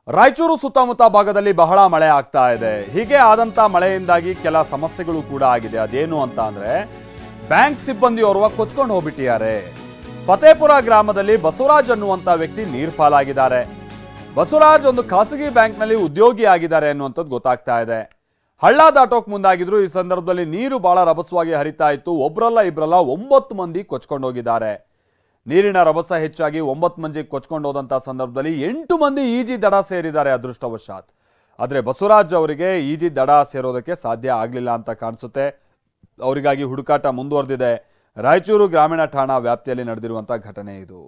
ರಾಯಚೂರು ಸುತ್ತಮುತ್ತ ಭಾಗದಲ್ಲಿ ಬಹಳ ಮಳೆ ಆಗ್ತಾ ಇದೆ. ಹೀಗೆ ಆದಂತ ಮಳೆಯಿಂದಾಗಿ ಕೆಲ ಸಮಸ್ಯೆಗಳು ಕೂಡ ಆಗಿದೆ. ಅದೇನು ಅಂತ ಅಂದ್ರೆ ಬ್ಯಾಂಕ್ ಸಿಬ್ಬಂದಿಯೋರ್ವ ಕೊಚ್ಕೊಂಡು ಹೋಗ್ಬಿಟ್ಟಿದ್ದಾರೆ. ಫತೇಪುರ ಗ್ರಾಮದಲ್ಲಿ ಬಸವರಾಜ್ ಅನ್ನುವಂತ ವ್ಯಕ್ತಿ ನೀರು ಪಾಲಾಗಿದ್ದಾರೆ. ಬಸವರಾಜ್ ಒಂದು ಖಾಸಗಿ ಬ್ಯಾಂಕ್ನಲ್ಲಿ ಉದ್ಯೋಗಿ ಆಗಿದ್ದಾರೆ ಅನ್ನುವಂಥದ್ದು ಗೊತ್ತಾಗ್ತಾ ಇದೆ. ಹಳ್ಳ ದಾಟೋಕ್ ಮುಂದಾಗಿದ್ರು. ಈ ಸಂದರ್ಭದಲ್ಲಿ ನೀರು ಬಹಳ ರಭಸವಾಗಿ ಹರಿತಾ ಇತ್ತು. ಒಬ್ರಲ್ಲ ಇಬ್ರಲ್ಲ 9 ಮಂದಿ ಕೊಚ್ಕೊಂಡು ಹೋಗಿದ್ದಾರೆ. ನೀರಿನ ರಭಸ ಹೆಚ್ಚಾಗಿ 9 ಮಂದಿ ಕೊಚ್ಕೊಂಡು ಹೋದಂತ ಸಂದರ್ಭದಲ್ಲಿ 8 ಮಂದಿ ಈಜಿ ದಡ ಸೇರಿದ್ದಾರೆ ಅದೃಷ್ಟವಶಾತ್. ಆದರೆ ಬಸವರಾಜ್ ಅವರಿಗೆ ಈಜಿ ದಡ ಸೇರೋದಕ್ಕೆ ಸಾಧ್ಯ ಆಗಲಿಲ್ಲ ಅಂತ ಕಾಣಿಸುತ್ತೆ. ಅವರಿಗಾಗಿ ಹುಡುಕಾಟ ಮುಂದುವರೆದಿದೆ. ರಾಯಚೂರು ಗ್ರಾಮೀಣ ಠಾಣಾ ವ್ಯಾಪ್ತಿಯಲ್ಲಿ ನಡೆದಿರುವಂತಹ ಘಟನೆ ಇದು.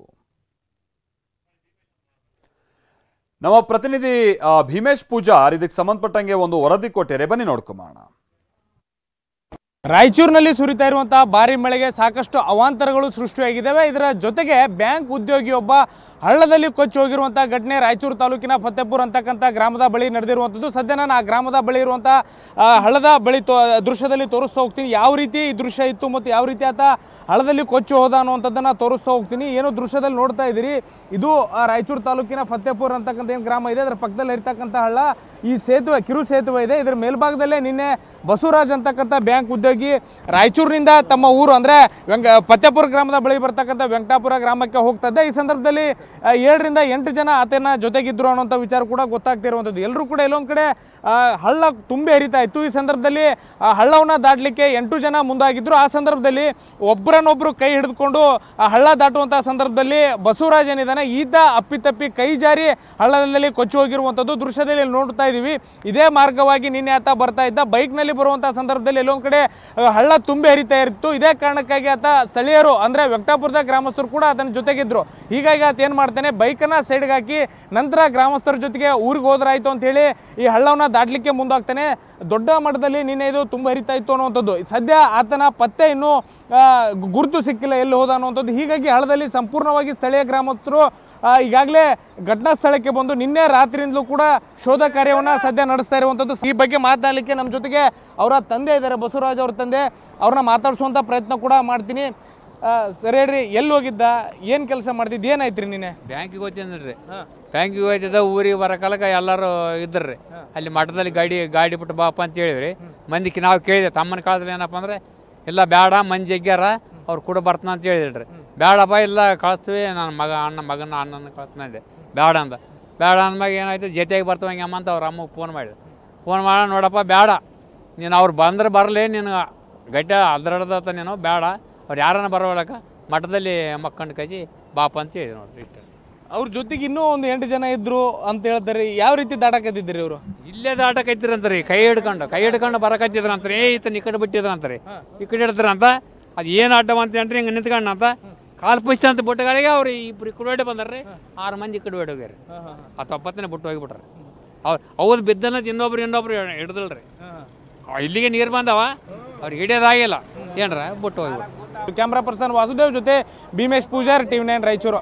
ನಮ್ಮ ಪ್ರತಿನಿಧಿ ಭೀಮೇಶ್ ಪೂಜಾರ್ ಇದಕ್ಕೆ ಸಂಬಂಧಪಟ್ಟಂಗೆ ಒಂದು ವರದಿ ಕೊಟ್ಟಿದ್ದಾರೆ, ಬನ್ನಿ ನೋಡ್ಕೊಂಬೋಣ. ರಾಯಚೂರಿನಲ್ಲಿ ಸುರಿತಾ ಇರುವಂತಹ ಭಾರಿ ಮಳೆಗೆ ಸಾಕಷ್ಟು ಅವಾಂತರಗಳು ಸೃಷ್ಟಿಯಾಗಿದ್ದಾವೆ. ಇದರ ಜೊತೆಗೆ ಬ್ಯಾಂಕ್ ಉದ್ಯೋಗಿಯೊಬ್ಬ ಹಳ್ಳದಲ್ಲಿ ಕೊಚ್ಚಿ ಹೋಗಿರುವಂತಹ ಘಟನೆ ರಾಯಚೂರು ತಾಲೂಕಿನ ಫತೇಪುರ ಅಂತಕ್ಕಂಥ ಗ್ರಾಮದ ಬಳಿ ನಡೆದಿರುವಂಥದ್ದು. ಸದ್ಯ ನಾನು ಆ ಗ್ರಾಮದ ಬಳಿ ಇರುವಂತಹ ಹಳ್ಳದ ಬಳಿ ದೃಶ್ಯದಲ್ಲಿ ತೋರಿಸ್ತಾ ಹೋಗ್ತೀನಿ ಯಾವ ರೀತಿ ಈ ದೃಶ್ಯ ಇತ್ತು ಮತ್ತು ಯಾವ ರೀತಿ ಆತ ಹಳ್ಳದಲ್ಲಿ ಕೊಚ್ಚಿ ಹೋದ ಅನ್ನುವಂಥದ್ದನ್ನು ತೋರಿಸ್ತಾ ಹೋಗ್ತೀನಿ. ಏನು ದೃಶ್ಯದಲ್ಲಿ ನೋಡ್ತಾ ಇದ್ದೀರಿ, ಇದು ರಾಯಚೂರು ತಾಲೂಕಿನ ಫತೇಪುರ ಅಂತಕ್ಕಂಥ ಏನು ಗ್ರಾಮ ಇದೆ ಅದರ ಪಕ್ಕದಲ್ಲಿ ಇರ್ತಕ್ಕಂಥ ಹಳ್ಳ. ಈ ಸೇತುವೆ ಕಿರು ಸೇತುವೆ ಇದೆ. ಇದರ ಮೇಲ್ಭಾಗದಲ್ಲೇ ನಿನ್ನೆ ಬಸವರಾಜ್ ಅಂತಕ್ಕಂಥ ಬ್ಯಾಂಕ್ ಉದ್ಯೋಗಿ ರಾಯಚೂರಿನಿಂದ ತಮ್ಮ ಊರು ಅಂದರೆ ಫತೇಪುರ ಗ್ರಾಮದ ಬಳಿ ಬರ್ತಕ್ಕಂಥ ವೆಂಕಟಾಪುರ ಗ್ರಾಮಕ್ಕೆ ಹೋಗ್ತಾ ಇದ್ದೆ. ಈ ಸಂದರ್ಭದಲ್ಲಿ 7 ರಿಂದ 8 ಜನ ಆತನ ಜೊತೆಗಿದ್ರು ಅನ್ನೋಂಥ ವಿಚಾರ ಕೂಡ ಗೊತ್ತಾಗ್ತಿರುವಂಥದ್ದು. ಎಲ್ಲರೂ ಕೂಡ ಎಲ್ಲೊಂದು ಕಡೆ ಹಳ್ಳ ತುಂಬಿ ಹರಿತಾ ಇತ್ತು. ಈ ಸಂದರ್ಭದಲ್ಲಿ ಹಳ್ಳವನ್ನು ದಾಟಲಿಕ್ಕೆ 8 ಜನ ಮುಂದಾಗಿದ್ದರು. ಆ ಸಂದರ್ಭದಲ್ಲಿ ಒಬ್ಬರನ್ನೊಬ್ಬರು ಕೈ ಹಿಡಿದುಕೊಂಡು ಹಳ್ಳ ದಾಟುವಂಥ ಸಂದರ್ಭದಲ್ಲಿ ಬಸವರಾಜ್ ಏನಿದ್ದಾನೆ ಈತ ಅಪ್ಪಿತಪ್ಪಿ ಕೈ ಜಾರಿ ಹಳ್ಳದಲ್ಲಿ ಕೊಚ್ಚಿ ಹೋಗಿರುವಂಥದ್ದು ದೃಶ್ಯದಲ್ಲಿ ನೋಡ್ತಾ ಇದ್ದೀವಿ. ಇದೇ ಮಾರ್ಗವಾಗಿ ನಿನ್ನೆ ಆತ ಬರ್ತಾ ಇದ್ದ. ಬೈಕ್ನಲ್ಲಿ ಬರುವಂಥ ಸಂದರ್ಭದಲ್ಲಿ ಎಲ್ಲೊಂದು ಕಡೆ ಹಳ್ಳ ತುಂಬಿ ಹರಿತಾ ಇತ್ತು. ಇದೇ ಕಾರಣಕ್ಕಾಗಿ ಆತ ಸ್ಥಳೀಯರು ಅಂದರೆ ವೆಂಕಟಾಪುರದ ಗ್ರಾಮಸ್ಥರು ಕೂಡ ಆತನ ಜೊತೆಗಿದ್ರು. ಹೀಗಾಗಿ ಆತ ಏನು ಮಾಡ್ತಾನೆ, ಬೈಕನ್ನು ಸೈಡ್ಗೆ ಹಾಕಿ ನಂತರ ಗ್ರಾಮಸ್ಥರ ಜೊತೆಗೆ ಊರಿಗೆ ಹೋದ್ರಾಯ್ತು ಅಂತ ಹೇಳಿ ಈ ಹಳ್ಳವನ್ನು ದಾಟಲಿಕ್ಕೆ ಮುಂದಾಗ್ತಾನೆ. ದೊಡ್ಡ ಮಟ್ಟದಲ್ಲಿ ನಿನ್ನೆ ಇದು ತುಂಬ ಹರಿತಾ ಇತ್ತು ಅನ್ನುವಂಥದ್ದು. ಸದ್ಯ ಆತನ ಪತ್ತೆ ಇನ್ನೂ ಗುರುತು ಸಿಕ್ಕಿಲ್ಲ, ಎಲ್ಲಿ ಹೋದ ಅನ್ನುವಂಥದ್ದು. ಹೀಗಾಗಿ ಹಳ್ಳದಲ್ಲಿ ಸಂಪೂರ್ಣವಾಗಿ ಸ್ಥಳೀಯ ಗ್ರಾಮಸ್ಥರು ಈಗಾಗಲೇ ಘಟನಾ ಸ್ಥಳಕ್ಕೆ ಬಂದು ನಿನ್ನೆ ರಾತ್ರಿಯಿಂದಲೂ ಕೂಡ ಶೋಧ ಕಾರ್ಯವನ್ನು ಸದ್ಯ ನಡೆಸ್ತಾ ಇರುವಂಥದ್ದು. ಈ ಬಗ್ಗೆ ಮಾತನಾಡಲಿಕ್ಕೆ ನಮ್ಮ ಜೊತೆಗೆ ಅವರ ತಂದೆ ಇದ್ದಾರೆ, ಬಸವರಾಜ್ ಅವ್ರ ತಂದೆ. ಅವ್ರನ್ನ ಮಾತಾಡಿಸುವಂಥ ಪ್ರಯತ್ನ ಕೂಡ ಮಾಡ್ತೀನಿ. ಸರಿ ಹೇಳ್ರಿ, ಎಲ್ಲಿ ಹೋಗಿದ್ದ, ಏನು ಕೆಲಸ ಮಾಡ್ತಿದ್ದು, ಏನಾಯ್ತು ರೀ ನಿನ್ನೆ? ಬ್ಯಾಂಕಿಗೆ ಹೋಗ್ತೀನಿ. ಬ್ಯಾಂಕಿಗೆ ಹೋಯ್ತಿದ್ದ. ಊರಿಗೆ ಬರೋಕಾಲಕ್ಕೆ ಎಲ್ಲರೂ ಇದ್ರಿ. ಅಲ್ಲಿ ಮಠದಲ್ಲಿ ಗಾಡಿ ಬಿಟ್ಟು ಬಾಪ ಅಂತ ಹೇಳಿದ್ರಿ. ಮಂದಿಗೆ ನಾವು ಕೇಳಿದೆ, ತಮ್ಮನ ಕಾಲದಲ್ಲಿ ಏನಪ್ಪ ಅಂದರೆ ಇಲ್ಲ ಬೇಡ ಮಂದಿ ಜಗ್ಗ್ಯಾರ ಅವ್ರು ಕೂಡ ಬರ್ತಾನ ಅಂತ ಹೇಳಿದ್ರಿ. ಬೇಡಪ್ಪ ಇಲ್ಲ ಕಳಿಸ್ತೀವಿ, ನನ್ನ ಅಣ್ಣನ ಕಳಿಸ್ತಾನೆ ಬೇಡ ಅಂದ. ಬೇಡ ಅಂದ್ಮ್ಯಾಗ ಏನಾಯ್ತು, ಜೊತೆಗೆ ಬರ್ತಾವಂಗೆ ಅಮ್ಮ ಅಂತ ಅವ್ರ ಅಮ್ಮಗೆ ಫೋನ್ ಮಾಡ ನೋಡಪ್ಪ ಬೇಡ ನೀನು ಅವ್ರು ಬಂದ್ರೆ ಬರಲಿ, ನೀನು ಗಟ್ಟಿ ಅದ್ರಡ್ದತ್ತ ನೀನು ಬೇಡ, ಅವ್ರು ಯಾರನ್ನ ಬರೋಲಕ್ಕ ಮಠದಲ್ಲಿ ಮಕ್ಕಂಡು ಕಜಿ ಬಾಪ ಅಂತ ಹೇಳಿದ್ರು ನೋಡ್ರಿ. ಇಟ್ಟು ಅವ್ರ ಜೊತೆಗೆ ಇನ್ನೂ ಒಂದು 8 ಜನ ಇದ್ರು ಅಂತ ಹೇಳ್ತಾರೆ. ಯಾವ ರೀತಿ ದಾಟಕತ್ತಿದ್ರಿ ಅವರು? ಇಲ್ಲೇ ದಾಟಕತ್ತಿರಂತ್ರಿ. ಕೈ ಹಿಡ್ಕೊಂಡು ಬರಕತ್ತಿದ್ರಂತ್ರಿ. ಈತನ ಈ ಕಡೆ ಬಿಟ್ಟಿದ್ರಂತ್ರಿ, ಈ ಕಡೆ ಹಿಡ್ತಾರಂತ. ಅದು ಏನು ಆಟ ಅಂತ ಹೇಳ್ರಿ, ಹಿಂಗೆ ನಿಂತ್ಕೊಂಡಂತ ಕಾಲು ಪುಷ್ಟ ಅಂತ ಬುಟ್ಟಗಳಿಗೆ ಅವ್ರು ಇಬ್ಬರು ಈ ಕಡೆ ಬಂದಾರ್ರಿ. 6 ಮಂದಿ ಈ ಕಡೆ ಹೋಗ್ಯಾರ. ಆ 90ನೇ ಬಿಟ್ಟು ಹೋಗಿಬಿಟ್ರಿ. ಅವ್ರು ಬಿದ್ದನ ಇನ್ನೊಬ್ರು ಹಿಡ್ದಲ್ರಿ. ಇಲ್ಲಿಗೆ ನೀರು ಬಂದವ, ಅವ್ರಿಗೆ ಹಿಡಿಯೋದಾಗಿಲ್ಲ ಏನ್ರ ಬಿಟ್ಟು ಹೋಗ್ಬಿಟ್ರು. ಕ್ಯಾಮ್ರಾ ಪರ್ಸನ್ ವಾಸುದೇವ್ ಜೊತೆ ಭೀಮೇಶ್ ಪೂಜಾರ್, TV9 ರಾಯಚೂರು.